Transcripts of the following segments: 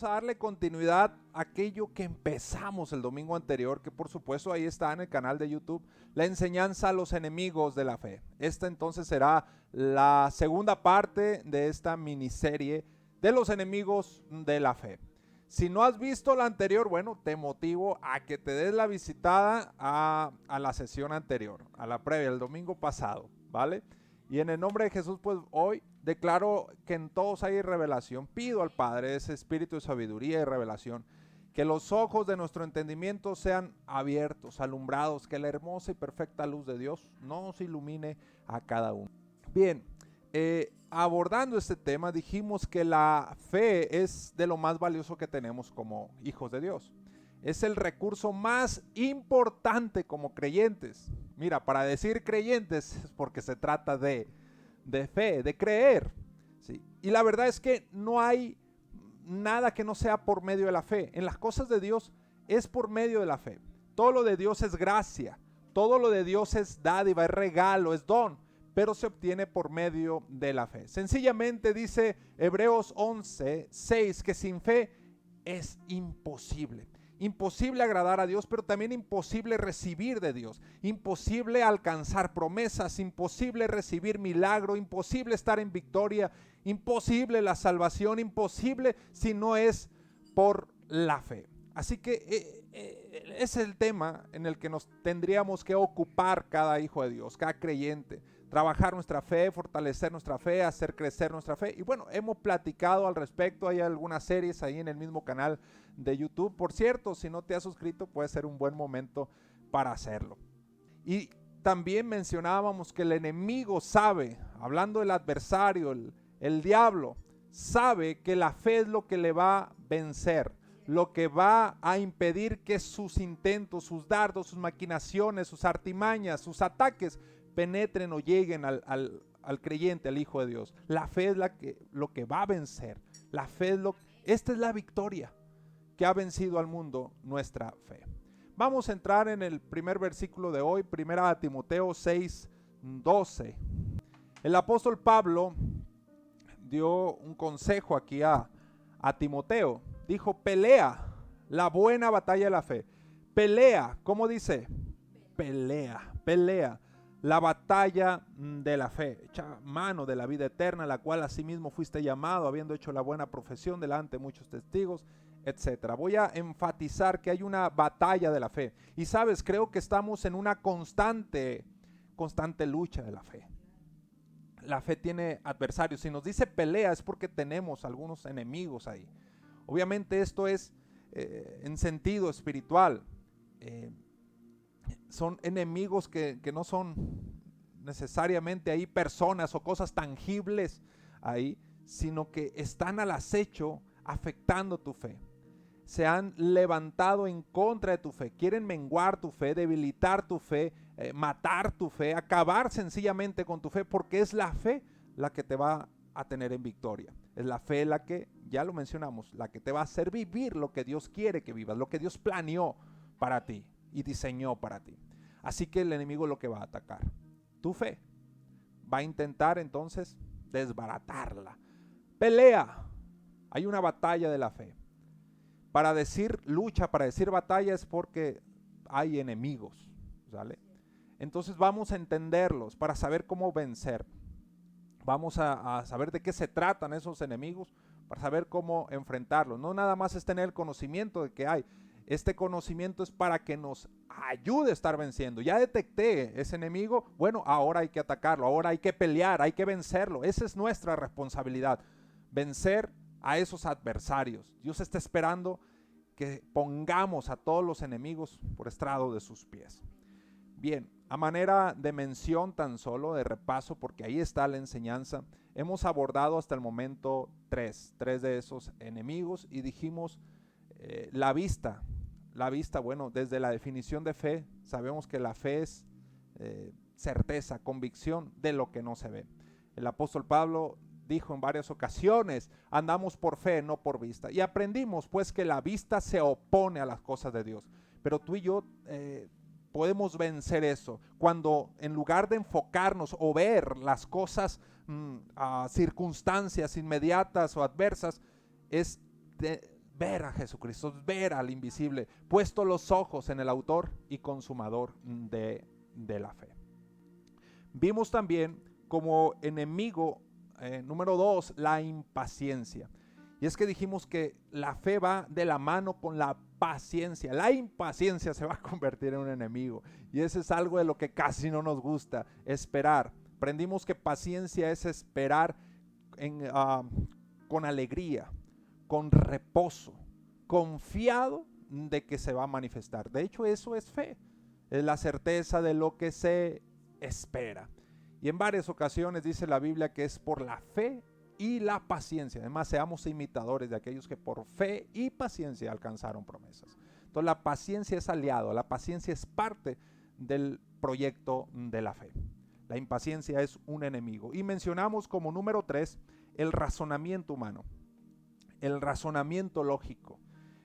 vamos a darle continuidad a aquello que empezamos el domingo anterior, que por supuesto ahí está en el canal de YouTube, la enseñanza a los enemigos de la fe. Esta entonces será la segunda parte de esta miniserie de los enemigos de la fe. Si no has visto la anterior, bueno, te motivo a que te des la visitada a la sesión anterior, a la previa, el domingo pasado, ¿vale? Y en el nombre de Jesús, pues hoy declaro que en todos hay revelación. Pido al Padre ese espíritu de sabiduría y revelación, que los ojos de nuestro entendimiento sean abiertos, alumbrados, que la hermosa y perfecta luz de Dios nos ilumine a cada uno. Bien, abordando este tema, dijimos que la fe es de lo más valioso que tenemos como hijos de Dios. Es el recurso más importante como creyentes. Mira, para decir creyentes es porque se trata de fe, de creer, ¿sí? Y la verdad es que no hay nada que no sea por medio de la fe. En las cosas de Dios es por medio de la fe. Todo lo de Dios es gracia, todo lo de Dios es dádiva, es regalo, es don, pero se obtiene por medio de la fe. Sencillamente dice Hebreos 11:6 que sin fe es imposible. Imposible agradar a Dios, pero también imposible recibir de Dios, imposible alcanzar promesas, imposible recibir milagro, imposible estar en victoria, imposible la salvación, imposible si no es por la fe. Así que es el tema en el que nos tendríamos que ocupar cada hijo de Dios, cada creyente. Trabajar nuestra fe, fortalecer nuestra fe, hacer crecer nuestra fe. Y bueno, hemos platicado al respecto, hay algunas series ahí en el mismo canal de YouTube. Por cierto, si no te has suscrito, puede ser un buen momento para hacerlo. Y también mencionábamos que el enemigo sabe, hablando del adversario, el diablo, sabe que la fe es lo que le va a vencer, lo que va a impedir que sus intentos, sus dardos, sus maquinaciones, sus artimañas, sus ataques penetren o lleguen al creyente, al Hijo de Dios. La fe es lo que va a vencer. La fe es esta es la victoria que ha vencido al mundo, nuestra fe. Vamos a entrar en el primer versículo de hoy, 1 Timoteo 6:12. El apóstol Pablo dio un consejo aquí a Timoteo. Dijo, pelea la buena batalla de la fe. Pelea, ¿cómo dice? Pelea la batalla de la fe, echa mano de la vida eterna, la cual asimismo fuiste llamado, habiendo hecho la buena profesión delante de muchos testigos, etcétera. Voy a enfatizar que hay una batalla de la fe. Y sabes, creo que estamos en una constante lucha de la fe. La fe tiene adversarios. Si nos dice pelea es porque tenemos algunos enemigos ahí. Obviamente esto es en sentido espiritual. Son enemigos que no son necesariamente ahí personas o cosas tangibles ahí, sino que están al acecho afectando tu fe. Se han levantado en contra de tu fe, quieren menguar tu fe, debilitar tu fe, matar tu fe, acabar sencillamente con tu fe, porque es la fe la que te va a tener en victoria. Es la fe la que, ya lo mencionamos, la que te va a hacer vivir lo que Dios quiere que vivas, lo que Dios planeó para ti y diseñó para ti. Así que el enemigo lo que va a atacar, tu fe, va a intentar entonces desbaratarla. Pelea, hay una batalla de la fe. Para decir lucha, para decir batalla es porque hay enemigos, ¿sale? Entonces vamos a entenderlos para saber cómo vencer. Vamos a saber de qué se tratan esos enemigos, para saber cómo enfrentarlos. No nada más es tener el conocimiento de que hay. Este conocimiento es para que nos ayude a estar venciendo. Ya detecté ese enemigo, bueno, ahora hay que atacarlo, ahora hay que pelear, hay que vencerlo. Esa es nuestra responsabilidad, vencer a esos adversarios. Dios está esperando que pongamos a todos los enemigos por estrado de sus pies. Bien, a manera de mención tan solo, de repaso, porque ahí está la enseñanza, hemos abordado hasta el momento tres de esos enemigos y dijimos la vista, bueno, desde la definición de fe, sabemos que la fe es certeza, convicción de lo que no se ve. El apóstol Pablo dijo en varias ocasiones, andamos por fe, no por vista. Y aprendimos pues que la vista se opone a las cosas de Dios. Pero tú y yo podemos vencer eso cuando en lugar de enfocarnos o ver las cosas circunstancias inmediatas o adversas, es ver a Jesucristo, es ver al invisible, puesto los ojos en el autor y consumador de la fe. Vimos también como enemigo número 2, la impaciencia. Y es que dijimos que la fe va de la mano con la paciencia. La impaciencia se va a convertir en un enemigo. Y eso es algo de lo que casi no nos gusta, esperar. Aprendimos que paciencia es esperar con alegría, con reposo, confiado de que se va a manifestar. De hecho, eso es fe. Es la certeza de lo que se espera. Y en varias ocasiones dice la Biblia que es por la fe y la paciencia. Además, seamos imitadores de aquellos que por fe y paciencia alcanzaron promesas. Entonces, la paciencia es aliado, la paciencia es parte del proyecto de la fe. La impaciencia es un enemigo. Y mencionamos como número 3 el razonamiento humano, el razonamiento lógico,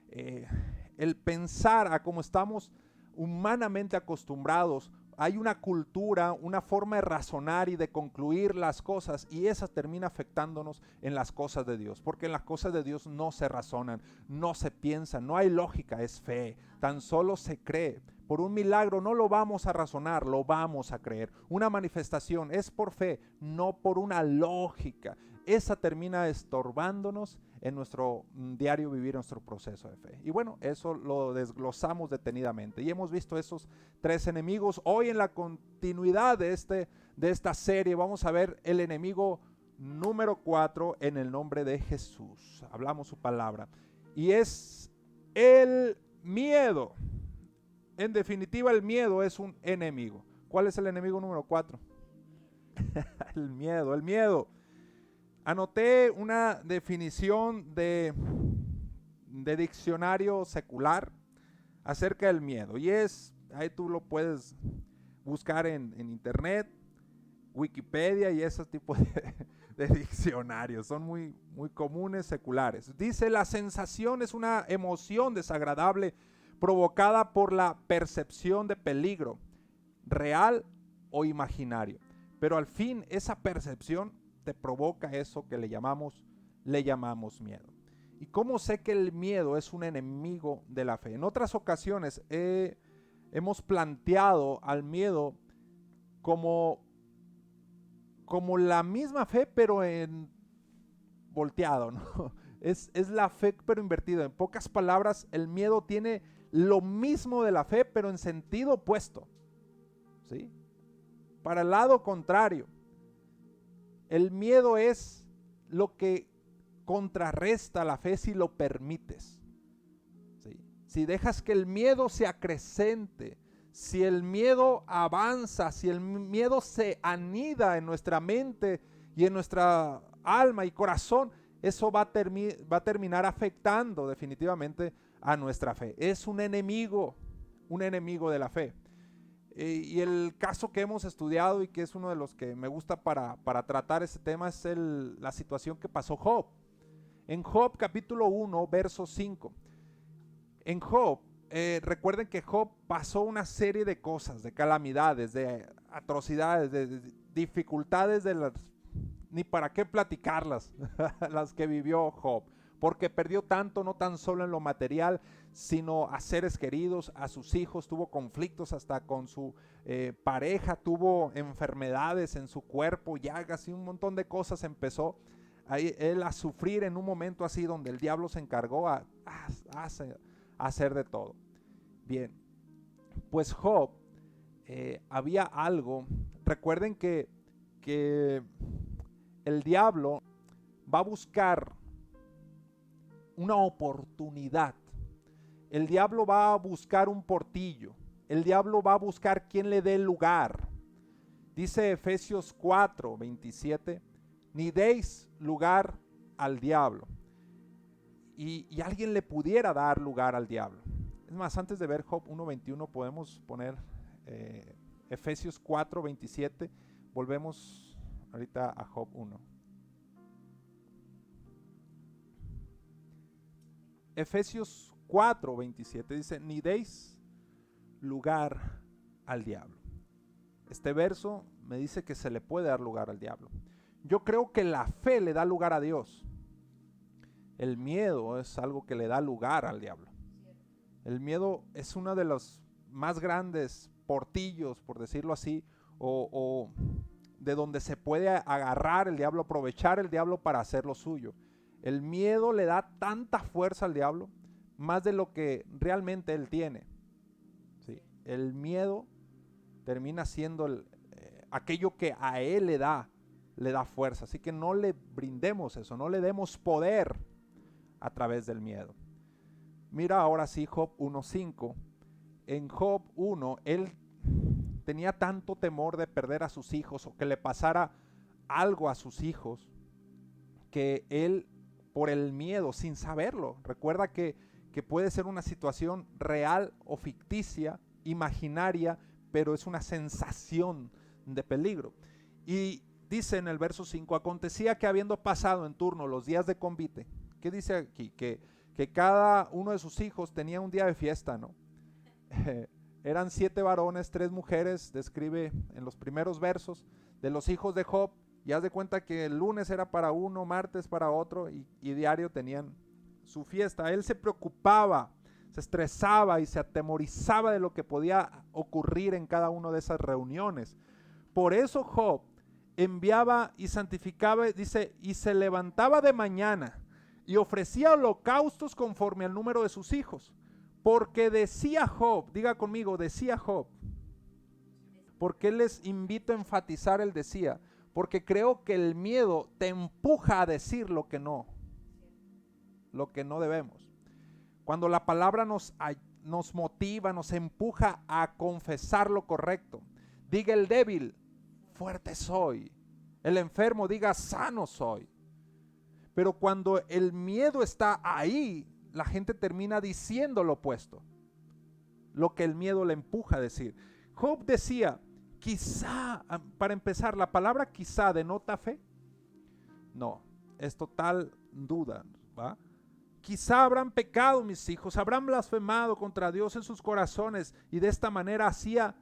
el pensar a cómo estamos humanamente acostumbrados. Hay una cultura, una forma de razonar y de concluir las cosas, y esa termina afectándonos en las cosas de Dios, porque en las cosas de Dios no se razonan, no se piensan, no hay lógica, es fe, tan solo se cree. Por un milagro no lo vamos a razonar, lo vamos a creer. Una manifestación es por fe, no por una lógica. Esa termina estorbándonos en nuestro diario vivir, nuestro proceso de fe. Y bueno, eso lo desglosamos detenidamente. Y hemos visto esos 3 enemigos. Hoy en la continuidad de esta serie vamos a ver el enemigo número 4 en el nombre de Jesús. Hablamos su palabra. Y es el miedo. En definitiva, el miedo es un enemigo. ¿Cuál es el enemigo número 4? El miedo, el miedo. Anoté una definición de diccionario secular acerca del miedo. Y ahí tú lo puedes buscar en internet, Wikipedia y ese tipo de diccionarios. Son muy, muy comunes, seculares. Dice, la sensación es una emoción desagradable provocada por la percepción de peligro, real o imaginario. Pero al fin esa percepción te provoca eso que le llamamos miedo. ¿Y cómo sé que el miedo es un enemigo de la fe? En otras ocasiones hemos planteado al miedo como la misma fe, pero volteado, ¿no? Es la fe, pero invertido. En pocas palabras, el miedo tiene lo mismo de la fe, pero en sentido opuesto, ¿sí? Para el lado contrario. El miedo es lo que contrarresta la fe si lo permites, ¿sí? Si dejas que el miedo se acrecente, si el miedo avanza, si el miedo se anida en nuestra mente y en nuestra alma y corazón, eso va a terminar afectando definitivamente a nuestra fe. Es un enemigo de la fe. Y el caso que hemos estudiado y que es uno de los que me gusta para tratar este tema es la situación que pasó Job. En Job capítulo 1, verso 5. En Job, recuerden que Job pasó una serie de cosas, de calamidades, de atrocidades, de dificultades, ni para qué platicarlas, las que vivió Job. Porque perdió tanto, no tan solo en lo material, sino a seres queridos, a sus hijos, tuvo conflictos hasta con su pareja, tuvo enfermedades en su cuerpo, llagas y un montón de cosas empezó él a sufrir en un momento así donde el diablo se encargó a hacer de todo. Bien, pues Job, había algo, recuerden que el diablo va a buscar una oportunidad. El diablo va a buscar un portillo. El diablo va a buscar quien le dé lugar. Dice Efesios 4, 27, ni deis lugar al diablo. Y alguien le pudiera dar lugar al diablo. Es más, antes de ver Job 1:21 podemos poner Efesios 4, 27. Volvemos ahorita a Job 1. Efesios 4, 27 dice, ni deis lugar al diablo. Este verso me dice que se le puede dar lugar al diablo. Yo creo que la fe le da lugar a Dios. el miedo es algo que le da lugar al diablo. El miedo es uno de los más grandes portillos, por decirlo así, o de donde se puede agarrar el diablo, aprovechar el diablo para hacer lo suyo. El miedo le da tanta fuerza al diablo, más de lo que realmente él tiene. ¿Sí? El miedo termina siendo aquello que a él le da fuerza. Así que no le brindemos eso, no le demos poder a través del miedo. Mira ahora sí Job 1:5. En Job 1, él tenía tanto temor de perder a sus hijos o que le pasara algo a sus hijos, que él, por el miedo, sin saberlo, recuerda que puede ser una situación real o ficticia, imaginaria, pero es una sensación de peligro. Y dice en el verso 5, acontecía que habiendo pasado en turno los días de convite, ¿qué dice aquí? Que cada uno de sus hijos tenía un día de fiesta, ¿no? Eran 7 varones, 3 mujeres, describe en los primeros versos de los hijos de Job, y haz de cuenta que el lunes era para uno, martes para otro, y diario tenían su fiesta. Él se preocupaba, se estresaba y se atemorizaba de lo que podía ocurrir en cada una de esas reuniones. Por eso Job enviaba y santificaba, dice, y se levantaba de mañana y ofrecía holocaustos conforme al número de sus hijos. Porque decía Job, diga conmigo, decía Job. ¿Por qué les invito a enfatizar el decía? Porque creo que el miedo te empuja a decir lo que no debemos. Cuando la palabra nos motiva, nos empuja a confesar lo correcto. Diga el débil, fuerte soy. El enfermo diga, sano soy. Pero cuando el miedo está ahí, la gente termina diciendo lo opuesto, lo que el miedo le empuja a decir. Job decía, quizá, para empezar, la palabra quizá denota fe. No, es total duda, ¿va? Quizá habrán pecado mis hijos, habrán blasfemado contra Dios en sus corazones, y de esta manera hacía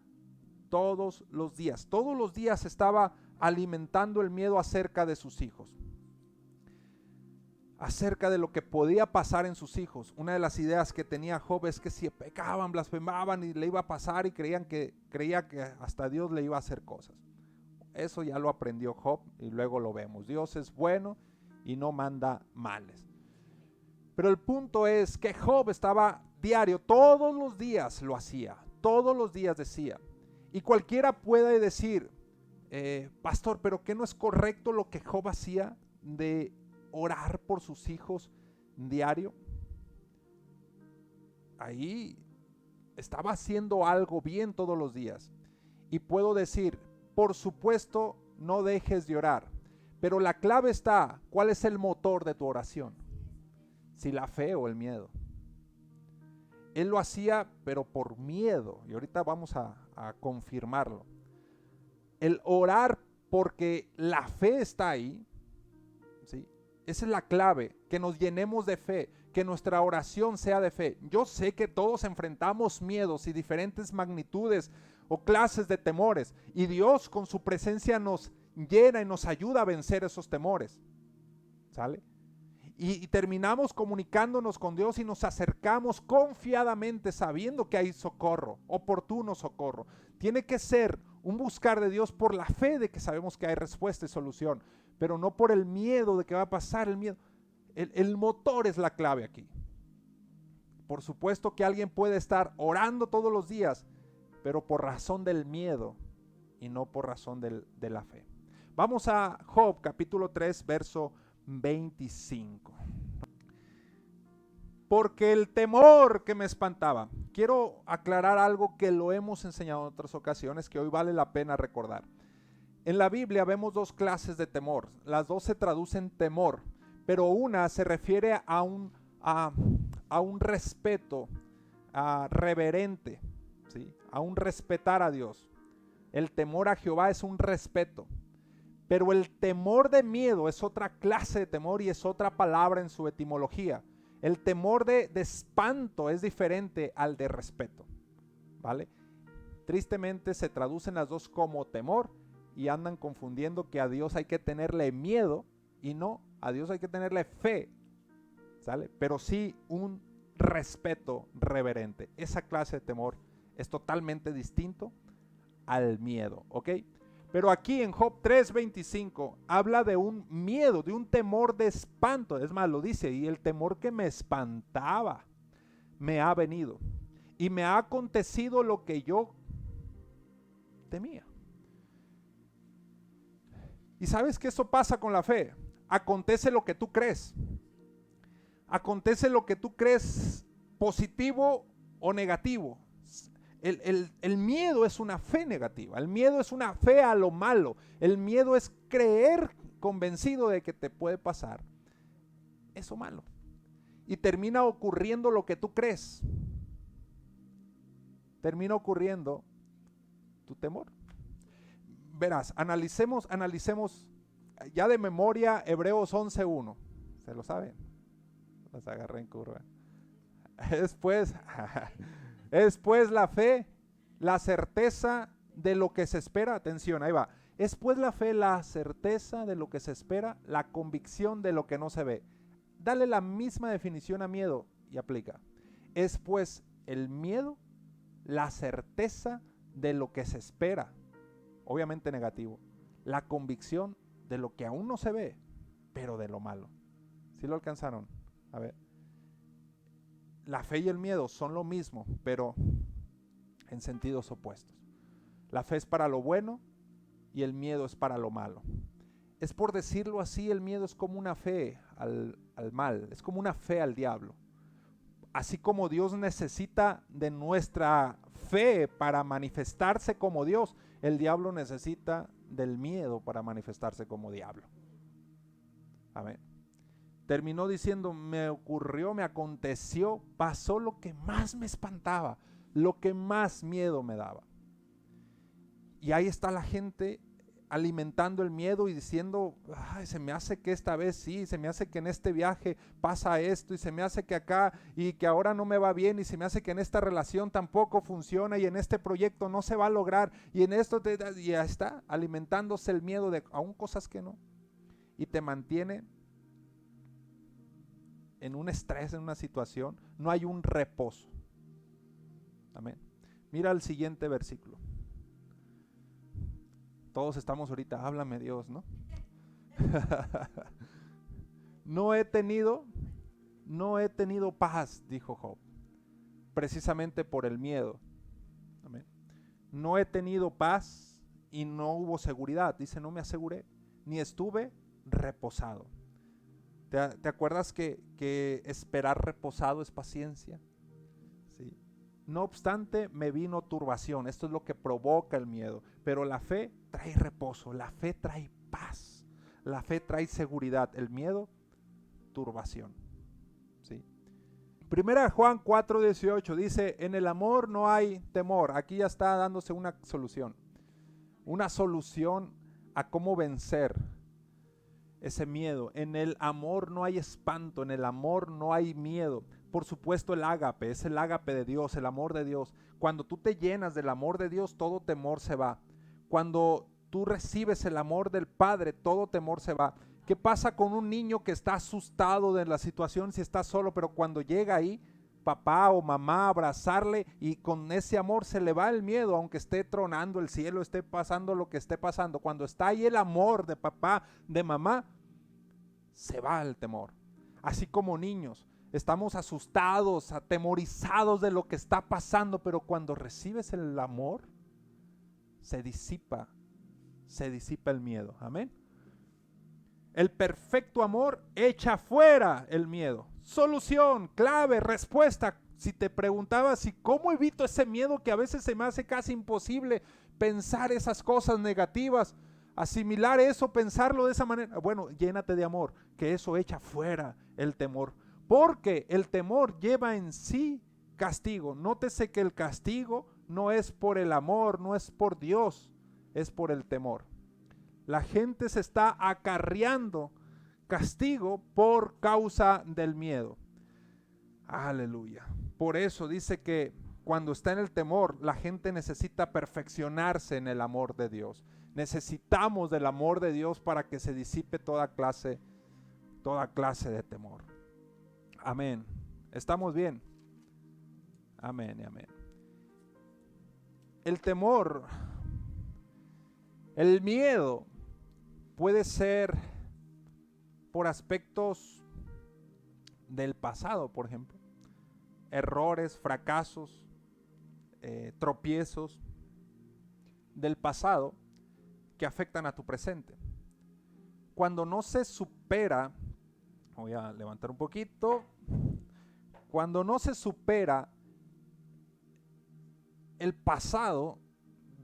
todos los días. Todos los días estaba alimentando el miedo acerca de sus hijos, acerca de lo que podía pasar en sus hijos. Una de las ideas que tenía Job es que si pecaban, blasfemaban y le iba a pasar, y creía que hasta Dios le iba a hacer cosas. Eso ya lo aprendió Job y luego lo vemos. Dios es bueno y no manda males. Pero el punto es que Job estaba diario, todos los días lo hacía, todos los días decía. Y cualquiera puede decir, pastor, pero ¿qué no es correcto lo que Job hacía de orar por sus hijos diario? Ahí estaba haciendo algo bien todos los días. Y puedo decir, por supuesto, no dejes de orar. Pero la clave está, ¿cuál es el motor de tu oración? Si la fe o el miedo. Él lo hacía, pero por miedo. Y ahorita vamos a confirmarlo. El orar porque la fe está ahí, ¿sí? Esa es la clave, que nos llenemos de fe, que nuestra oración sea de fe. Yo sé que todos enfrentamos miedos y diferentes magnitudes o clases de temores, y Dios con su presencia nos llena y nos ayuda a vencer esos temores, ¿sale? Y terminamos comunicándonos con Dios y nos acercamos confiadamente sabiendo que hay socorro, oportuno socorro. Tiene que ser un buscar de Dios por la fe de que sabemos que hay respuesta y solución, pero no por el miedo de que va a pasar. El miedo, el motor es la clave aquí. Por supuesto que alguien puede estar orando todos los días, pero por razón del miedo y no por razón de la fe. Vamos a Job capítulo 3 verso 25. Porque el temor que me espantaba. Quiero aclarar algo que lo hemos enseñado en otras ocasiones, que hoy vale la pena recordar. En la Biblia vemos 2 clases de temor. Las 2 se traducen temor, pero una se refiere a un respeto reverente, ¿sí? A un respetar a Dios. El temor a Jehová es un respeto. Pero el temor de miedo es otra clase de temor y es otra palabra en su etimología. El temor de espanto es diferente al de respeto, ¿vale? Tristemente se traducen las 2 como temor y andan confundiendo que a Dios hay que tenerle miedo, y no, a Dios hay que tenerle fe. ¿sale? Pero sí un respeto reverente. Esa clase de temor es totalmente distinto al miedo, ¿ok? Pero aquí en Job 3:25 habla de un miedo, de un temor de espanto. Es más, lo dice, y el temor que me espantaba me ha venido y me ha acontecido lo que yo temía. Y sabes que eso pasa con la fe. Acontece lo que tú crees. Acontece lo que tú crees positivo o negativo. El miedo es una fe negativa. El miedo es una fe a lo malo. El miedo es creer convencido de que te puede pasar eso malo. Y termina ocurriendo lo que tú crees. Termina ocurriendo tu temor. Verás, analicemos ya de memoria Hebreos 11:1. ¿Se lo saben? Los agarré en curva. Es pues la fe, la certeza de lo que se espera. Atención, ahí va. Es pues la fe, la certeza de lo que se espera, la convicción de lo que no se ve. Dale la misma definición a miedo y aplica. Es pues el miedo, la certeza de lo que se espera, obviamente negativo, la convicción de lo que aún no se ve, pero de lo malo. ¿Sí lo alcanzaron? A ver. La fe y el miedo son lo mismo, pero en sentidos opuestos. La fe es para lo bueno y el miedo es para lo malo. Es, por decirlo así, el miedo es como una fe al mal, es como una fe al diablo. Así como Dios necesita de nuestra fe para manifestarse como Dios, el diablo necesita del miedo para manifestarse como diablo. Amén. Terminó diciendo, me ocurrió, me aconteció, pasó lo que más me espantaba, lo que más miedo me daba. Y ahí está la gente alimentando el miedo y diciendo, ay, se me hace que esta vez sí, se me hace que en este viaje pasa esto, y se me hace que acá, y que ahora no me va bien, y se me hace que en esta relación tampoco funciona, y en este proyecto no se va a lograr, y en esto, y ya está alimentándose el miedo de aún cosas que no, y te mantiene en un estrés, en una situación. No hay un reposo. Amén. Mira el siguiente versículo. Todos estamos ahorita, háblame Dios, ¿no? No he tenido paz, dijo Job, precisamente por el miedo. Amén. No he tenido paz y no hubo seguridad. Dice, no me aseguré, ni estuve reposado. ¿Te acuerdas que esperar reposado es paciencia? ¿Sí? No obstante, me vino turbación. Esto es lo que provoca el miedo. Pero la fe trae reposo, la fe trae paz, la fe trae seguridad. El miedo, turbación. ¿Sí? Primera Juan 4:18 dice, en el amor no hay temor. Aquí ya está dándose una solución a cómo vencer ese miedo. En el amor no hay espanto, en el amor no hay miedo. Por supuesto, el ágape, es el ágape de Dios, el amor de Dios. Cuando tú te llenas del amor de Dios, todo temor se va. Cuando tú recibes el amor del Padre, todo temor se va. ¿Qué pasa con un niño que está asustado de la situación si está solo, pero cuando llega ahí, papá o mamá a abrazarle y con ese amor se le va el miedo, aunque esté tronando el cielo, esté pasando lo que esté pasando? Cuando está ahí el amor de papá, de mamá, se va el temor. Así como niños, estamos asustados, atemorizados de lo que está pasando, pero cuando recibes el amor, se disipa el miedo. Amén. El perfecto amor echa fuera el miedo. Solución, clave, respuesta. Si te preguntabas si cómo evito ese miedo que a veces se me hace casi imposible pensar esas cosas negativas, asimilar eso, pensarlo de esa manera. Bueno, llénate de amor, que eso echa fuera el temor. Porque el temor lleva en sí castigo. Nótese que el castigo no es por el amor, no es por Dios, es por el temor. La gente se está acarreando castigo por causa del miedo. Aleluya. Por eso dice que cuando está en el temor, la gente necesita perfeccionarse en el amor de Dios. Necesitamos del amor de Dios para que se disipe toda clase de temor. Amén. ¿Estamos bien? Amén y amén. El temor, el miedo puede ser por aspectos del pasado, por ejemplo. Errores, fracasos, tropiezos del pasado que afectan a tu presente. Cuando no se supera, voy a levantar un poquito, cuando no se supera el pasado,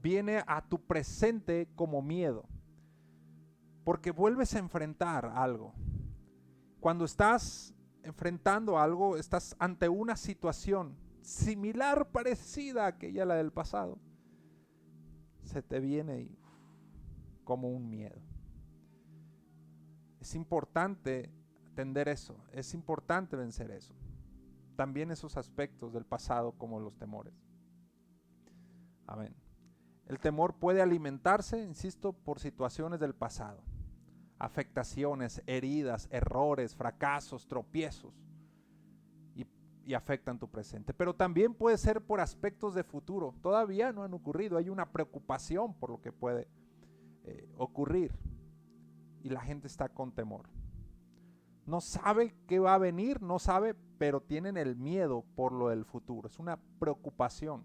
viene a tu presente como miedo, porque vuelves a enfrentar algo. Cuando estás enfrentando algo, estás ante una situación similar, parecida a aquella la del pasado, se te viene como un miedo. Es importante entender eso, es importante vencer eso. También esos aspectos del pasado como los temores. Amén. El temor puede alimentarse, insisto, por situaciones del pasado. Afectaciones, heridas, errores, fracasos, tropiezos. Y afectan tu presente. Pero también puede ser por aspectos de futuro. Todavía no han ocurrido. Hay una preocupación por lo que puede ocurrir. Y la gente está con temor. No sabe qué va a venir, no sabe, pero tienen el miedo por lo del futuro. Es una preocupación.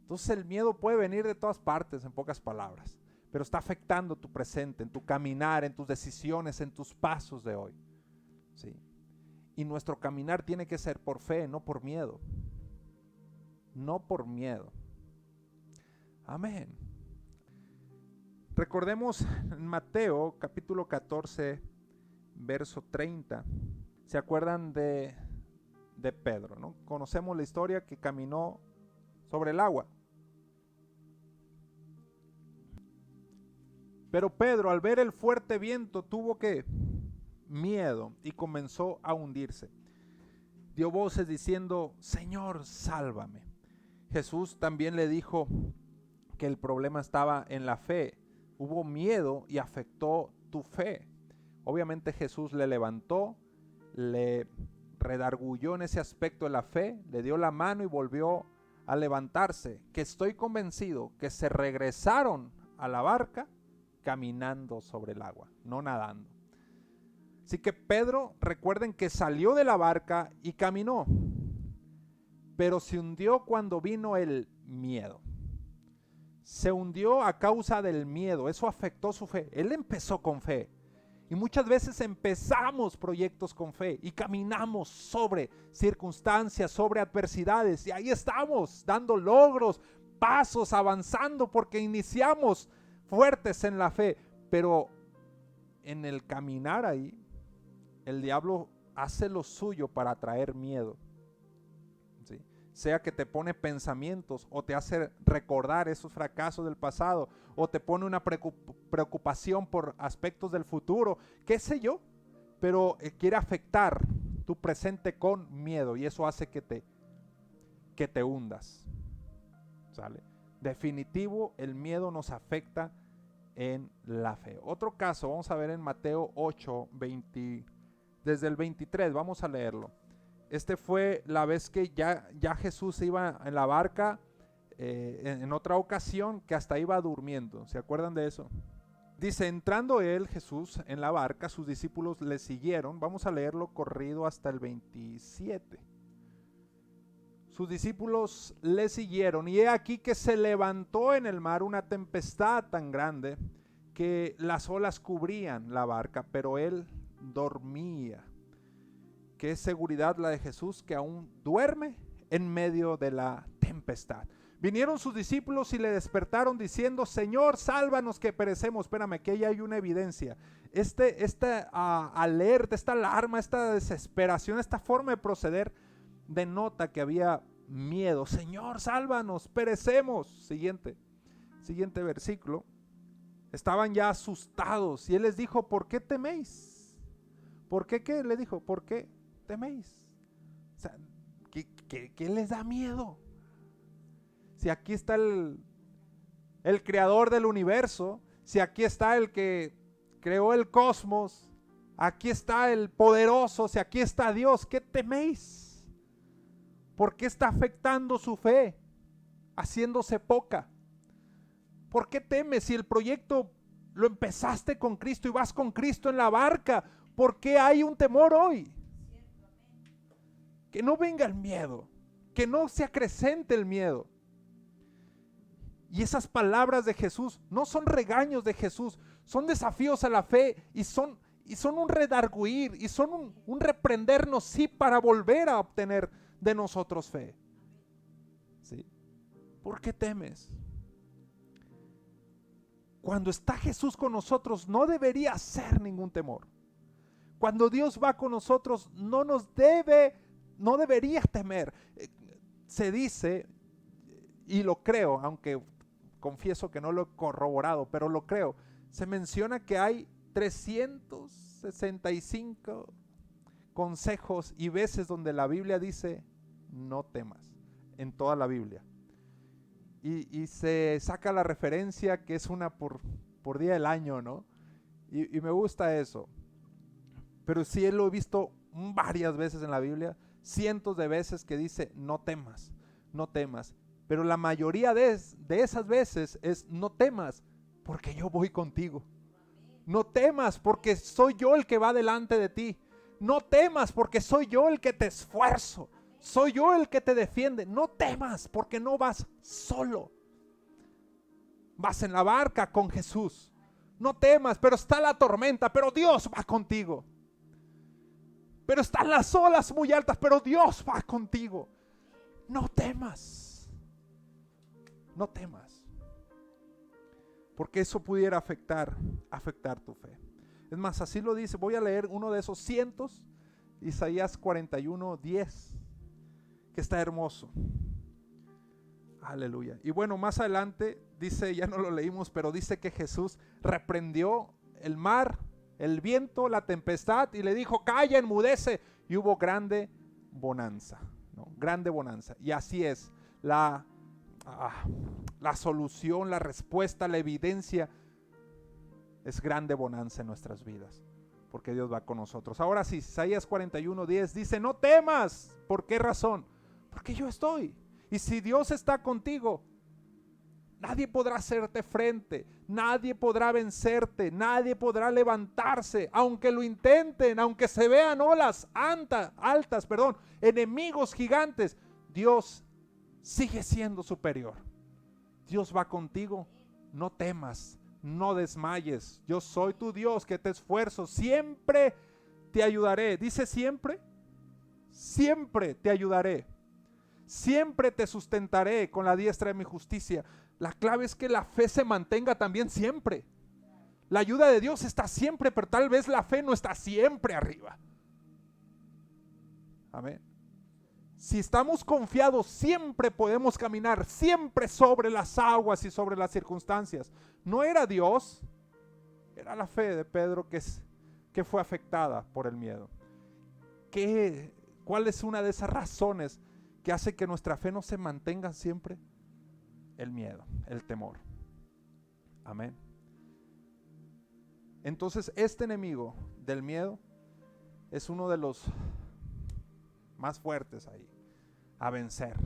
Entonces el miedo puede venir de todas partes, en pocas palabras, pero está afectando tu presente, en tu caminar, en tus decisiones, en tus pasos de hoy. ¿Sí? Y nuestro caminar tiene que ser por fe, no por miedo. No por miedo. Amén. Recordemos en Mateo capítulo 14, verso 30. ¿Se acuerdan de Pedro, ¿no? Conocemos la historia que caminó sobre el agua. Pero Pedro, al ver el fuerte viento, tuvo que miedo y comenzó a hundirse. Dio voces diciendo: Señor, sálvame. Jesús también le dijo que el problema estaba en la fe. Hubo miedo y afectó tu fe. Obviamente Jesús le levantó, le redarguyó en ese aspecto de la fe, le dio la mano y volvió a levantarse. Que estoy convencido que se regresaron a la barca caminando sobre el agua, no nadando. Así que Pedro, recuerden que salió de la barca y caminó, pero se hundió cuando vino el miedo. Se hundió a causa del miedo, eso afectó su fe. Él empezó con fe. Y muchas veces empezamos proyectos con fe y caminamos sobre circunstancias, sobre adversidades. Y ahí estamos, dando logros, pasos, avanzando, porque iniciamos fuertes en la fe. Pero en el caminar ahí, el diablo hace lo suyo para traer miedo. ¿Sí? Sea que te pone pensamientos o te hace recordar esos fracasos del pasado o te pone una preocupación por aspectos del futuro, qué sé yo, pero quiere afectar tu presente con miedo y eso hace que te hundas. ¿Sale? Definitivo, el miedo nos afecta en la fe. Otro caso, vamos a ver en Mateo 8, desde el 23, vamos a leerlo. Este fue la vez que ya Jesús iba en la barca, en otra ocasión que hasta iba durmiendo. ¿Se acuerdan de eso? Dice: entrando él, Jesús, en la barca, sus discípulos le siguieron. Vamos a leerlo corrido hasta el 27. Sus discípulos le siguieron y he aquí que se levantó en el mar una tempestad tan grande que las olas cubrían la barca, pero él dormía. Qué seguridad la de Jesús, que aún duerme en medio de la tempestad. Vinieron sus discípulos y le despertaron diciendo: Señor, sálvanos que perecemos. Espérame, que ahí hay una evidencia. Esta alerta, esta alarma, esta desesperación, esta forma de proceder denota que había miedo. Señor, sálvanos, perecemos. Siguiente versículo. Estaban ya asustados y él les dijo: ¿por qué teméis? ¿Por qué qué? Le dijo: ¿por qué teméis? O sea, ¿qué les da miedo? Si aquí está el creador del universo, si aquí está el que creó el cosmos, Aquí está el poderoso, si aquí está Dios, ¿qué teméis? ¿Por qué está afectando su fe? Haciéndose poca. ¿Por qué temes si el proyecto lo empezaste con Cristo y vas con Cristo en la barca? ¿Por qué hay un temor hoy? Que no venga el miedo, que no se acrecente el miedo. Y esas palabras de Jesús no son regaños de Jesús, son desafíos a la fe y son un redarguir y son un reprendernos, sí, para volver a obtener de nosotros fe. ¿Sí? ¿Por qué temes? Cuando está Jesús con nosotros no debería ser ningún temor. Cuando Dios va con nosotros no debería temer. Se dice, y lo creo, aunque confieso que no lo he corroborado, pero lo creo, se menciona que hay 365 consejos y veces donde la Biblia dice no temas, en toda la Biblia. Y se saca la referencia que es una por día del año, ¿no? Y me gusta eso. Pero sí lo he visto varias veces en la Biblia, cientos de veces que dice no temas, no temas. Pero la mayoría de esas veces es no temas porque yo voy contigo. No temas porque soy yo el que va delante de ti. No temas porque soy yo el que te esfuerzo. Soy yo el que te defiende. No temas porque no vas solo. Vas en la barca con Jesús. No temas, pero está la tormenta, pero Dios va contigo. Pero están las olas muy altas, pero Dios va contigo. No temas. No temas. Porque eso pudiera afectar tu fe. Es más, así lo dice. Voy a leer uno de esos cientos. Isaías 41:10. Que está hermoso. Aleluya. Y bueno, más adelante dice, ya no lo leímos, pero dice que Jesús reprendió el mar, el viento, la tempestad y le dijo, calla, enmudece. Y hubo grande bonanza, ¿no? Grande bonanza. Y así es, la solución, la respuesta, la evidencia es grande bonanza en nuestras vidas, porque Dios va con nosotros. Ahora sí, Isaías 41:10 dice, no temas. ¿Por qué razón? Porque yo estoy. Y si Dios está contigo, nadie podrá hacerte frente, nadie podrá vencerte, nadie podrá levantarse, aunque lo intenten, aunque se vean olas altas, enemigos gigantes. Dios sigue siendo superior. Dios va contigo. No temas, no desmayes. Yo soy tu Dios que te esfuerzo. Siempre te ayudaré. Dice siempre. Siempre te ayudaré. Siempre te sustentaré con la diestra de mi justicia. La clave es que la fe se mantenga también siempre. La ayuda de Dios está siempre, pero tal vez la fe no está siempre arriba. Amén. Si estamos confiados, siempre podemos caminar, siempre sobre las aguas y sobre las circunstancias. No era Dios, era la fe de Pedro que fue afectada por el miedo. ¿Cuál es una de esas razones que hace que nuestra fe no se mantenga siempre? El miedo, el temor. Amén. Entonces, este enemigo del miedo es uno de los más fuertes ahí a vencer,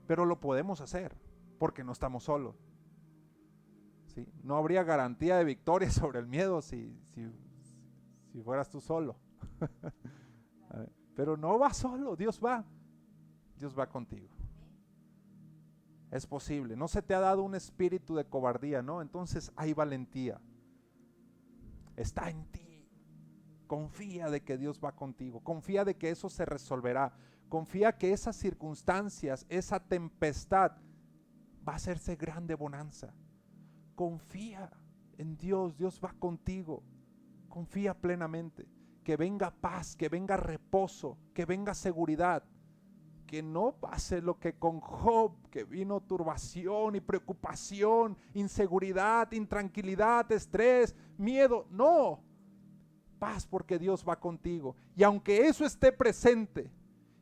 pero lo podemos hacer porque no estamos solos. ¿Sí? No habría garantía de victoria sobre el miedo si fueras tú solo. Pero no vas solo, Dios va contigo. Es posible. No se te ha dado un espíritu de cobardía, ¿no? Entonces hay valentía. Está en ti. Confía de que Dios va contigo. Confía de que eso se resolverá. Confía que esas circunstancias, esa tempestad va a hacerse grande bonanza. Confía en Dios. Dios va contigo. Confía plenamente. Que venga paz, que venga reposo, que venga seguridad. Que no pase lo que con Job, que vino turbación y preocupación, inseguridad, intranquilidad, estrés, miedo. No, paz porque Dios va contigo. Y aunque eso esté presente,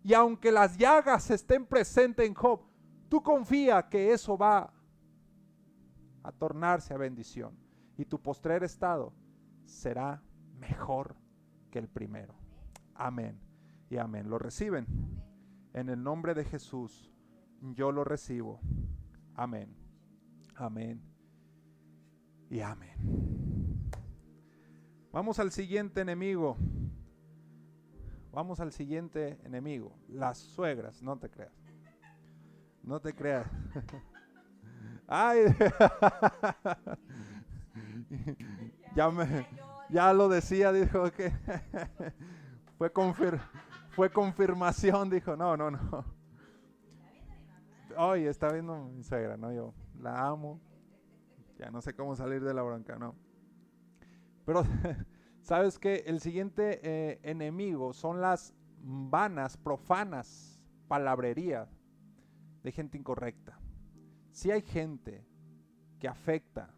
y aunque las llagas estén presentes en Job, tú confía que eso va a tornarse a bendición. Y tu postrer estado será mejor que el primero. Amén y amén. ¿Lo reciben? En el nombre de Jesús, yo lo recibo. Amén. Amén y amén. Vamos al siguiente enemigo. Vamos al siguiente enemigo. Las suegras, no te creas. No te creas. Ay, ya lo decía, dijo que fue confirmación, dijo, no. Oye, está viendo mi suegra, no, yo la amo. Ya no sé cómo salir de la bronca, no. Pero, ¿sabes qué? El siguiente enemigo son las vanas, profanas palabrerías de gente incorrecta. Si hay gente que afecta,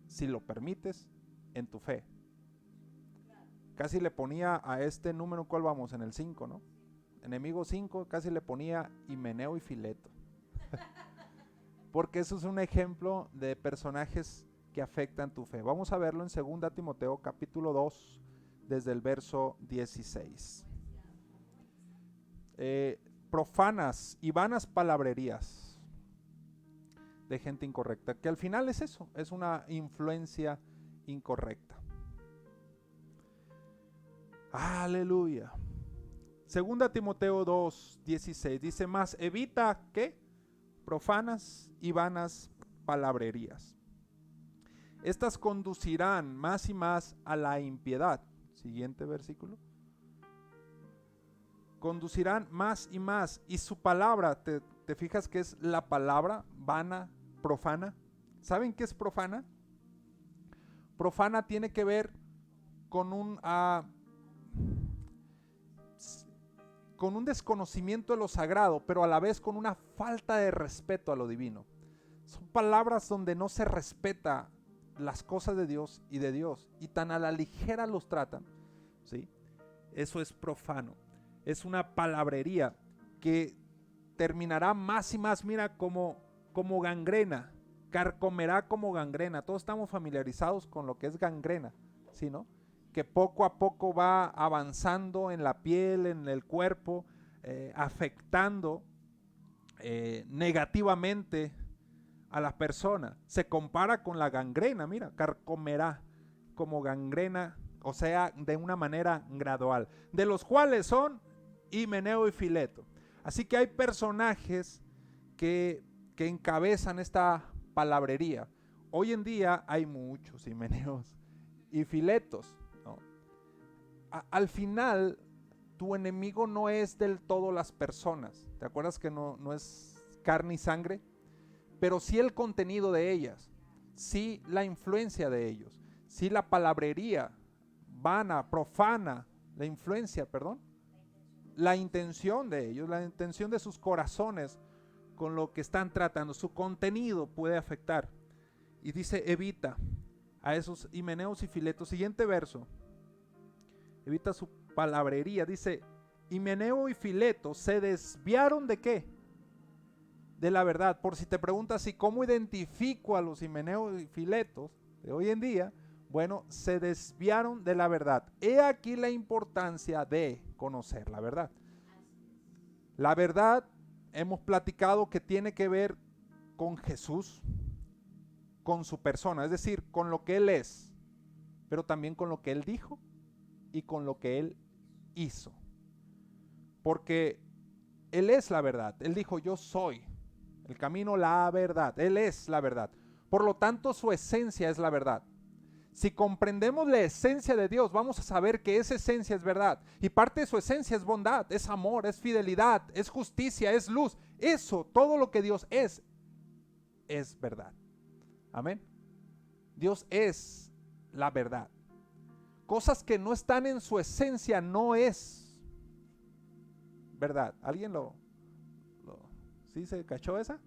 si lo permites, en tu fe. Casi le ponía a este número, ¿cuál vamos? En el 5, ¿no? Enemigo 5, casi le ponía Himeneo y Fileto. Porque eso es un ejemplo de personajes que afectan tu fe. Vamos a verlo en 2 Timoteo capítulo 2, desde el verso 16. Profanas y vanas palabrerías de gente incorrecta, que al final es eso, es una influencia incorrecta. Aleluya. 2 Timoteo 2, 16 dice más, evita ¿qué? Profanas y vanas palabrerías. Estas conducirán más y más a la impiedad. Siguiente versículo. Conducirán más y más. Y su palabra, ¿te fijas que es la palabra vana, profana? ¿Saben qué es profana? Profana tiene que ver con un desconocimiento de lo sagrado, pero a la vez con una falta de respeto a lo divino. Son palabras donde no se respeta las cosas de Dios y tan a la ligera los tratan, ¿sí? Eso es profano. Es una palabrería que terminará más y más, mira, como gangrena, carcomerá como gangrena. Todos estamos familiarizados con lo que es gangrena, ¿sí, no? Que poco a poco va avanzando en la piel, en el cuerpo, afectando negativamente a la persona. Se compara con la gangrena, mira, carcomerá como gangrena, o sea, de una manera gradual, de los cuales son Himeneo y Fileto. Así que hay personajes que encabezan esta palabrería. Hoy en día hay muchos Himeneos y Filetos, ¿no? Al final, tu enemigo no es del todo las personas. ¿Te acuerdas que no es carne y sangre? Pero sí el contenido de ellas, sí la influencia de ellos, sí la palabrería vana, profana, la intención de ellos, la intención de sus corazones con lo que están tratando, su contenido puede afectar. Y dice, evita a esos Himeneos y Filetos. Siguiente verso, evita su palabrería. Dice, Himeneo y Fileto se desviaron ¿de qué? De la verdad. Por si te preguntas, ¿y cómo identifico a los Himeneos y Filetos de hoy en día? Bueno, se desviaron de la verdad. He aquí la importancia de conocer la verdad. La verdad, hemos platicado que tiene que ver con Jesús, con su persona, es decir, con lo que Él es, pero también con lo que Él dijo y con lo que Él hizo. Porque Él es la verdad. Él dijo, yo soy el camino, la verdad. Él es la verdad. Por lo tanto, su esencia es la verdad. Si comprendemos la esencia de Dios, vamos a saber que esa esencia es verdad. Y parte de su esencia es bondad, es amor, es fidelidad, es justicia, es luz. Eso, todo lo que Dios es verdad. Amén. Dios es la verdad. Cosas que no están en su esencia no es verdad. ¿Alguien ¿sí se cachó esa?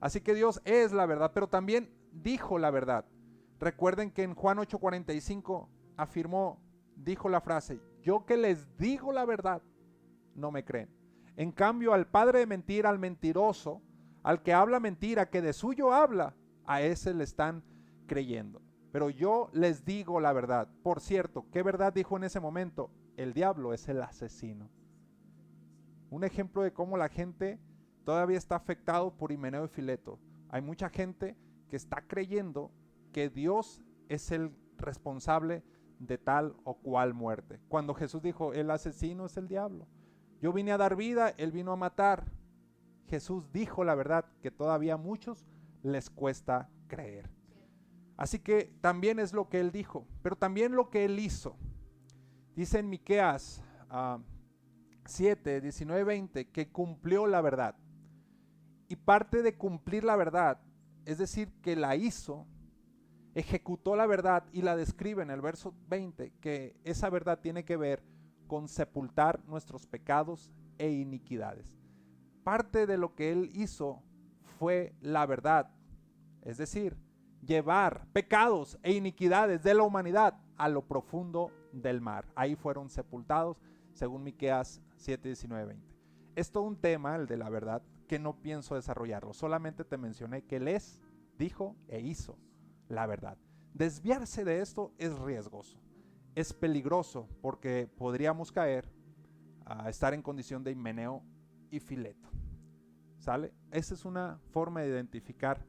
Así que Dios es la verdad, pero también dijo la verdad. Recuerden que en Juan 8:45 dijo la frase, yo que les digo la verdad, no me creen. En cambio, al padre de mentira, al mentiroso, al que habla mentira, que de suyo habla, a ese le están creyendo. pero yo les digo la verdad. Por cierto, ¿qué verdad dijo en ese momento? El diablo es el asesino. Un ejemplo de cómo la gente todavía está afectado por Himeneo y Fileto. Hay mucha gente que está creyendo que Dios es el responsable de tal o cual muerte. Cuando Jesús dijo, el asesino es el diablo. Yo vine a dar vida, él vino a matar. Jesús dijo la verdad que todavía a muchos les cuesta creer. Así que también es lo que él dijo, pero también lo que él hizo. Dice en Miqueas 7, 19, 20 que cumplió la verdad. Y parte de cumplir la verdad, es decir, que la hizo, ejecutó la verdad y la describe en el verso 20, que esa verdad tiene que ver con sepultar nuestros pecados e iniquidades. Parte de lo que él hizo fue la verdad, es decir, llevar pecados e iniquidades de la humanidad a lo profundo del mar. Ahí fueron sepultados, según Miqueas 7, 19, 20. Es todo un tema, el de la verdad, que no pienso desarrollarlo. Solamente te mencioné que él es, dijo e hizo la verdad. Desviarse de esto es riesgoso, es peligroso, porque podríamos caer a estar en condición de Himeneo y Fileto. ¿Sale? Esa es una forma de identificar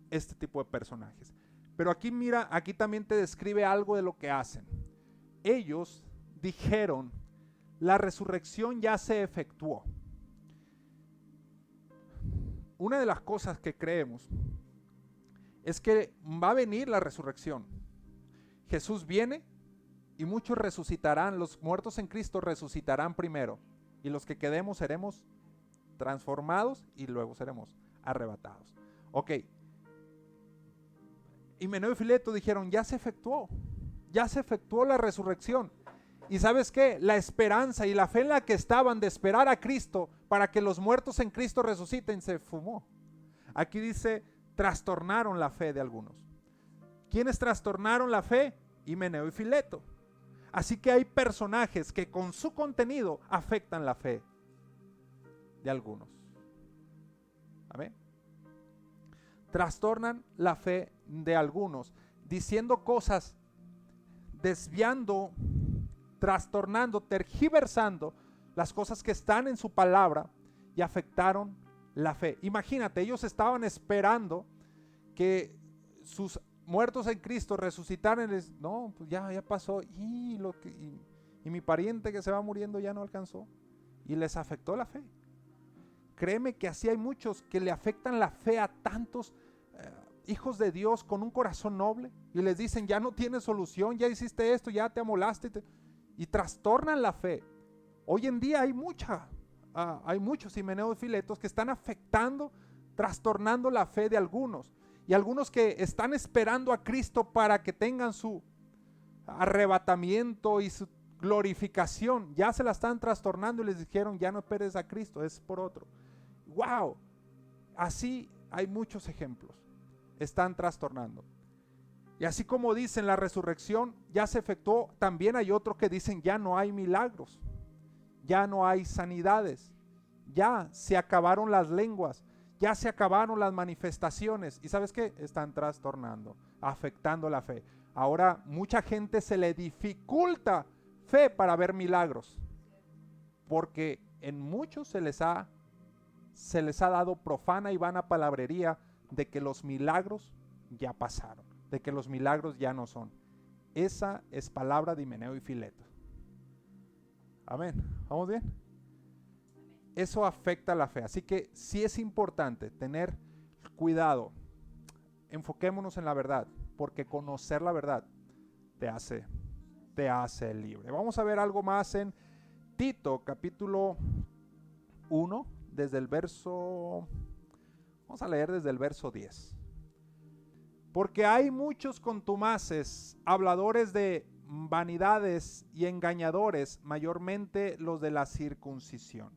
este tipo de personajes. Pero aquí mira, aquí también te describe algo de lo que hacen. Ellos dijeron, la resurrección ya se efectuó. Una de las cosas que creemos es que va a venir la resurrección. Jesús viene y muchos resucitarán, los muertos en Cristo resucitarán primero, y los que quedemos seremos transformados y luego seremos arrebatados. Ok. Himeneo y Fileto dijeron, ya se efectuó la resurrección. Y ¿sabes qué? La esperanza y la fe en la que estaban de esperar a Cristo para que los muertos en Cristo resuciten se fumó. Aquí dice, trastornaron la fe de algunos. ¿Quiénes trastornaron la fe? Himeneo y Fileto. Así que hay personajes que con su contenido afectan la fe de algunos. Amén. Trastornan la fe de algunos, diciendo cosas, desviando, trastornando, tergiversando las cosas que están en su palabra y afectaron la fe. Imagínate, ellos estaban esperando que sus muertos en Cristo resucitaran. No, pues ya pasó. Y mi pariente que se va muriendo ya no alcanzó. Y les afectó la fe. Créeme que así hay muchos que le afectan la fe a tantos hijos de Dios con un corazón noble y les dicen, ya no tienes solución, ya hiciste esto, ya te amolaste y trastornan la fe. Hoy en día hay muchos Himeneos y Filetos que están afectando, trastornando la fe de algunos, y algunos que están esperando a Cristo para que tengan su arrebatamiento y su glorificación, ya se la están trastornando y les dijeron, ya no esperes a Cristo, es por otro. ¡Wow! Así hay muchos ejemplos. Están trastornando. Y así como dicen la resurrección ya se efectuó, también hay otros que dicen ya no hay milagros, ya no hay sanidades, ya se acabaron las lenguas, ya se acabaron las manifestaciones. ¿Y sabes qué? Están trastornando, afectando la fe. Ahora mucha gente se le dificulta fe para ver milagros, porque en muchos se les ha dado profana y vana palabrería de que los milagros ya pasaron, de que los milagros ya no son. Esa es palabra de Himeneo y Fileto. Amén. ¿Vamos bien? Eso afecta la fe. Así que sí es importante tener cuidado. Enfoquémonos en la verdad, porque conocer la verdad te hace libre. Vamos a ver algo más en Tito, capítulo 1, desde el verso... Vamos a leer desde el verso 10. Porque hay muchos contumaces, habladores de vanidades y engañadores, mayormente los de la circuncisión.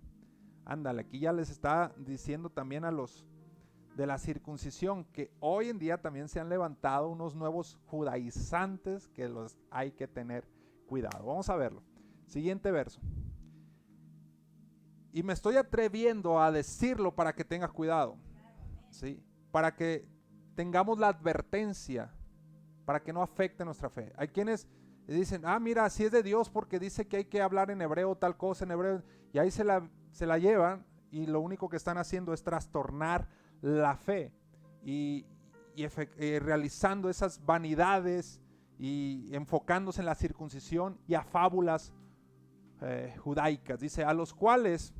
Ándale, aquí ya les está diciendo también a los de la circuncisión que hoy en día también se han levantado unos nuevos judaizantes que los hay que tener cuidado. Vamos a verlo. Siguiente verso. Y me estoy atreviendo a decirlo para que tengas cuidado. ¿Sí? Para que tengamos la advertencia para que no afecte nuestra fe. Hay quienes dicen, mira, si es de Dios porque dice que hay que hablar en hebreo tal cosa en hebreo, y ahí se la llevan y lo único que están haciendo es trastornar la fe y realizando esas vanidades y enfocándose en la circuncisión y a fábulas judaicas. Dice, a los cuales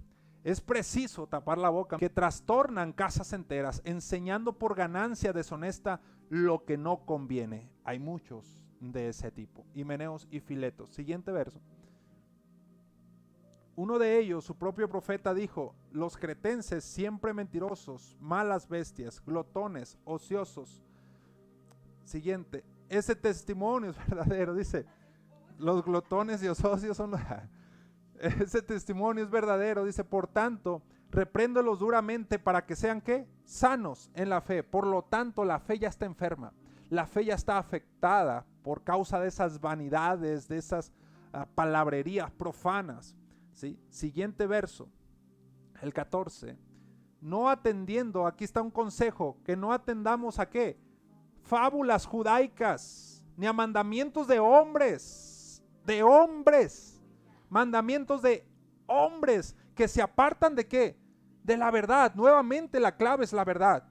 es preciso tapar la boca, que trastornan casas enteras, enseñando por ganancia deshonesta lo que no conviene. Hay muchos de ese tipo, Himeneos y Filetos. Siguiente verso. Uno de ellos, su propio profeta, dijo, los cretenses siempre mentirosos, malas bestias, glotones, ociosos. Siguiente, ese testimonio es verdadero, dice, los glotones y ociosos son... Ese testimonio es verdadero, dice, por tanto, repréndolos duramente para que sean, ¿qué? Sanos en la fe. Por lo tanto, la fe ya está enferma. La fe ya está afectada por causa de esas vanidades, de esas palabrerías profanas. ¿Sí? Siguiente verso, el 14. No atendiendo, aquí está un consejo, que no atendamos a ¿qué? Fábulas judaicas, ni a mandamientos de hombres, mandamientos de hombres que se apartan de ¿qué? De la verdad. Nuevamente la clave es la verdad.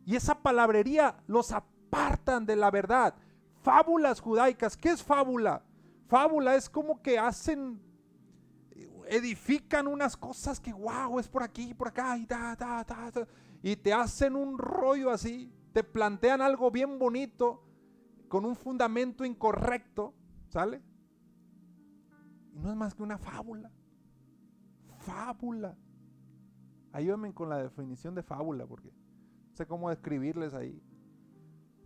Y esa palabrería los apartan de la verdad. Fábulas judaicas. ¿Qué es fábula? Fábula es como que edifican unas cosas que wow, es por aquí, por acá y te hacen un rollo así, te plantean algo bien bonito con un fundamento incorrecto, ¿sale? Y no es más que una fábula. Fábula. Ayúdenme con la definición de fábula porque no sé cómo describirles ahí.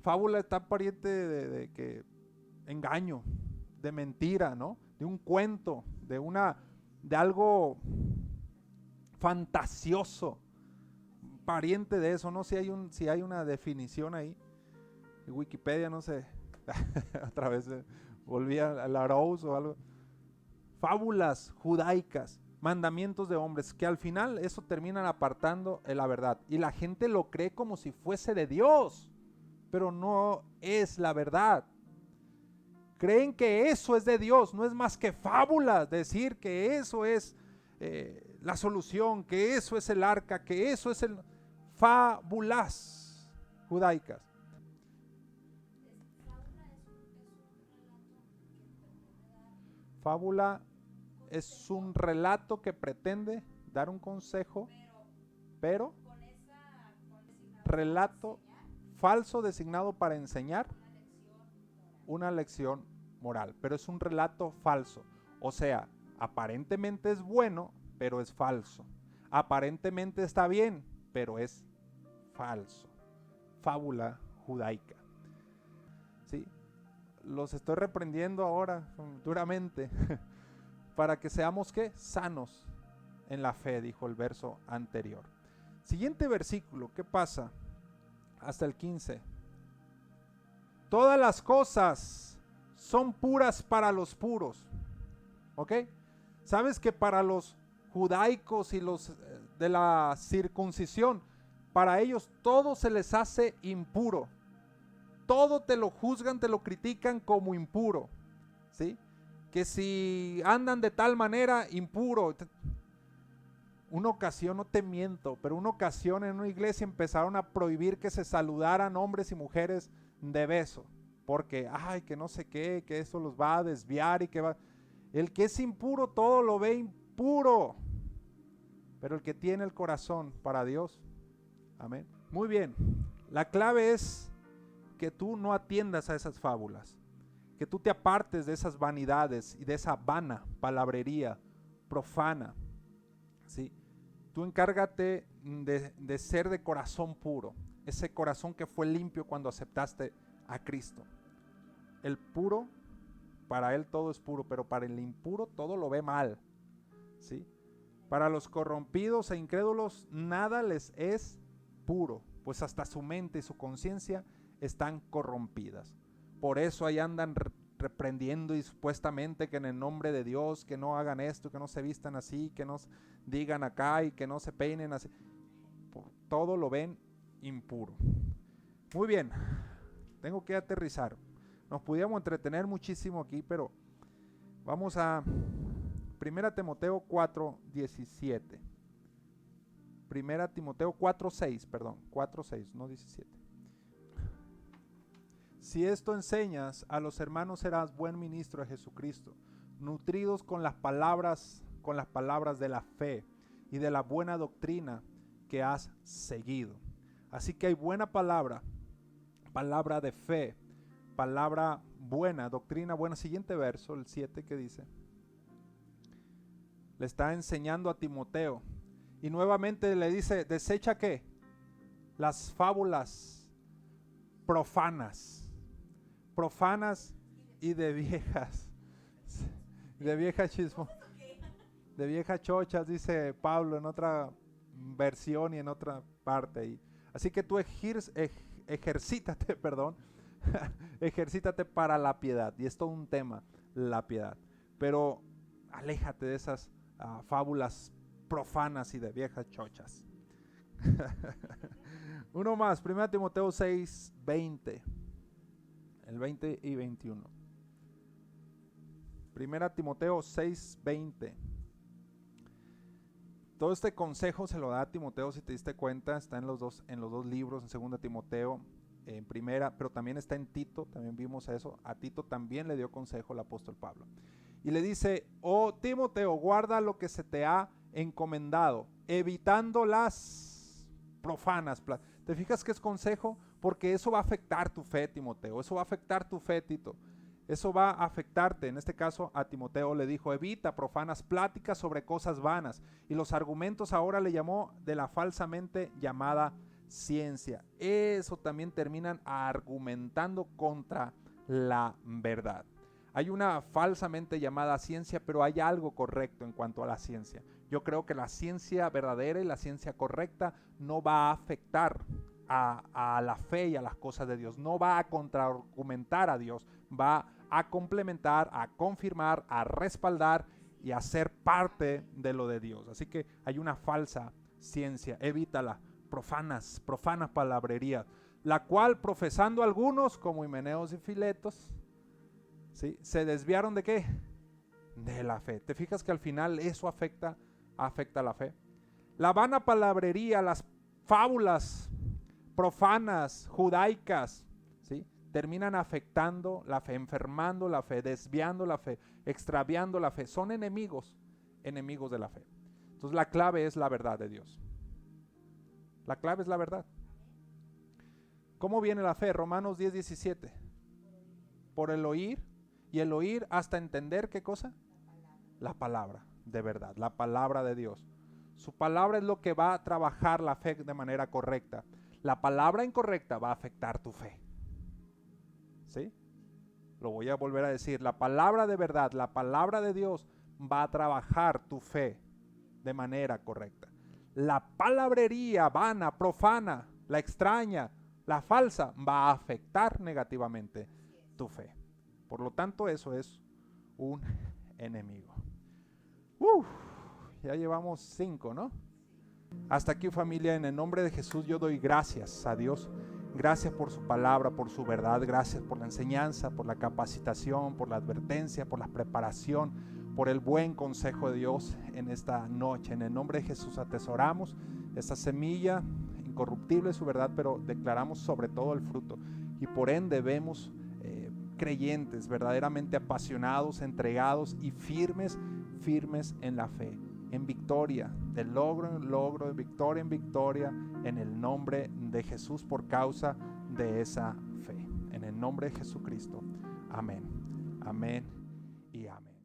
Fábula está pariente de que engaño, de mentira, ¿no? De un cuento, de algo fantasioso, pariente de eso. No sé si hay una definición ahí. En Wikipedia, no sé. Otra vez volví a la Rose o algo. Fábulas judaicas, mandamientos de hombres, que al final eso terminan apartando de la verdad. Y la gente lo cree como si fuese de Dios, pero no es la verdad. Creen que eso es de Dios, no es más que fábulas, decir que eso es la solución, que eso es el arca, que eso es el... Fábulas judaicas. Fábula es un relato que pretende dar un consejo, pero relato falso designado para enseñar una lección moral, pero es un relato falso. O sea, aparentemente es bueno, pero es falso. Aparentemente está bien, pero es falso. Fábula judaica. ¿Sí? Los estoy reprendiendo ahora duramente para que seamos ¿qué? Sanos en la fe, dijo el verso anterior. Siguiente versículo, ¿qué pasa? Hasta el 15. Todas las cosas son puras para los puros. ¿Ok? ¿Sabes que para los judaicos y los de la circuncisión, para ellos todo se les hace impuro? Todo te lo juzgan, te lo critican como impuro. ¿Sí? Que si andan de tal manera, impuro. Una ocasión, no te miento, pero una ocasión en una iglesia empezaron a prohibir que se saludaran hombres y mujeres de beso, porque, que no sé qué, que eso los va a desviar y que va... El que es impuro todo lo ve impuro, pero el que tiene el corazón para Dios, amén. Muy bien, la clave es que tú no atiendas a esas fábulas, que tú te apartes de esas vanidades y de esa vana palabrería profana, ¿sí? Tú encárgate de ser de corazón puro, ese corazón que fue limpio cuando aceptaste a Cristo. El puro, para él todo es puro, pero para el impuro todo lo ve mal, ¿sí? Para los corrompidos e incrédulos nada les es puro, pues hasta su mente y su conciencia están corrompidas. Por eso ahí andan reprendiendo y supuestamente que en el nombre de Dios que no hagan esto, que no se vistan así, que no digan acá y que no se peinen así. Todo lo ven impuro. Muy bien, tengo que aterrizar. Nos pudiéramos entretener muchísimo aquí, pero vamos a 1 Timoteo 4:17. 1 Timoteo 4:6, perdón, 4:6, no 17. Si esto enseñas a los hermanos, serás buen ministro de Jesucristo, nutridos con las palabras de la fe y de la buena doctrina que has seguido. Así que hay buena palabra, palabra de fe, palabra buena, doctrina buena. Siguiente verso, el 7, que dice, le está enseñando a Timoteo y nuevamente le dice, desecha ¿qué? Las fábulas profanas y de viejas chismo, de viejas chochas, dice Pablo en otra versión y en otra parte. Así que tú ejercítate, ejercítate para la piedad. Y es todo un tema, la piedad. Pero aléjate de esas fábulas profanas y de viejas chochas. Uno más, 1 Timoteo 6:20. El 20 y 21. 1 Timoteo 6:20. Todo este consejo se lo da a Timoteo, si te diste cuenta, está en los dos libros, en 2 Timoteo, en primera, pero también está en Tito, también vimos eso. A Tito también le dio consejo el apóstol Pablo. Y le dice, oh Timoteo, guarda lo que se te ha encomendado, evitando las profanas. ¿Te fijas que es consejo? Porque eso va a afectar tu fe, Timoteo, eso va a afectar tu fe, Tito. Eso va a afectarte. En este caso a Timoteo le dijo, evita profanas pláticas sobre cosas vanas. Y los argumentos ahora le llamó de la falsamente llamada ciencia. Eso también terminan argumentando contra la verdad. Hay una falsamente llamada ciencia, pero hay algo correcto en cuanto a la ciencia. Yo creo que la ciencia verdadera y la ciencia correcta no va a afectar a la fe y a las cosas de Dios. No va a contraargumentar a Dios, va a complementar, a confirmar, a respaldar y a ser parte de lo de Dios. Así que hay una falsa ciencia, evítala, profanas palabrerías, la cual profesando algunos como Himeneos y Filetos, ¿sí?, se desviaron ¿de qué? De la fe. ¿Te fijas que al final eso afecta la fe? La vana palabrería, las fábulas profanas, judaicas, ¿sí?, terminan afectando la fe, enfermando la fe, desviando la fe, extraviando la fe. Son enemigos de la fe. Entonces la clave es la verdad de Dios. La clave es la verdad. ¿Cómo viene la fe? Romanos 10:17. Por el oír, y el oír hasta entender ¿qué cosa? La palabra de verdad, la palabra de Dios. Su palabra es lo que va a trabajar la fe de manera correcta. La palabra incorrecta va a afectar tu fe. ¿Sí? Lo voy a volver a decir. La palabra de verdad, la palabra de Dios va a trabajar tu fe de manera correcta. La palabrería vana, profana, la extraña, la falsa, va a afectar negativamente tu fe. Por lo tanto, eso es un enemigo. Ya llevamos 5, ¿no? Hasta aquí, familia. En el nombre de Jesús yo doy gracias a Dios. Gracias por su palabra, por su verdad. Gracias por la enseñanza, por la capacitación, por la advertencia, por la preparación, por el buen consejo de Dios en esta noche. En el nombre de Jesús atesoramos esta semilla incorruptible, su verdad, pero declaramos sobre todo el fruto. Y por ende vemos creyentes verdaderamente apasionados, entregados y firmes en la fe, en victoria, de logro en logro, de victoria en victoria, en el nombre de Jesús, por causa de esa fe. En el nombre de Jesucristo. Amén. Amén y amén.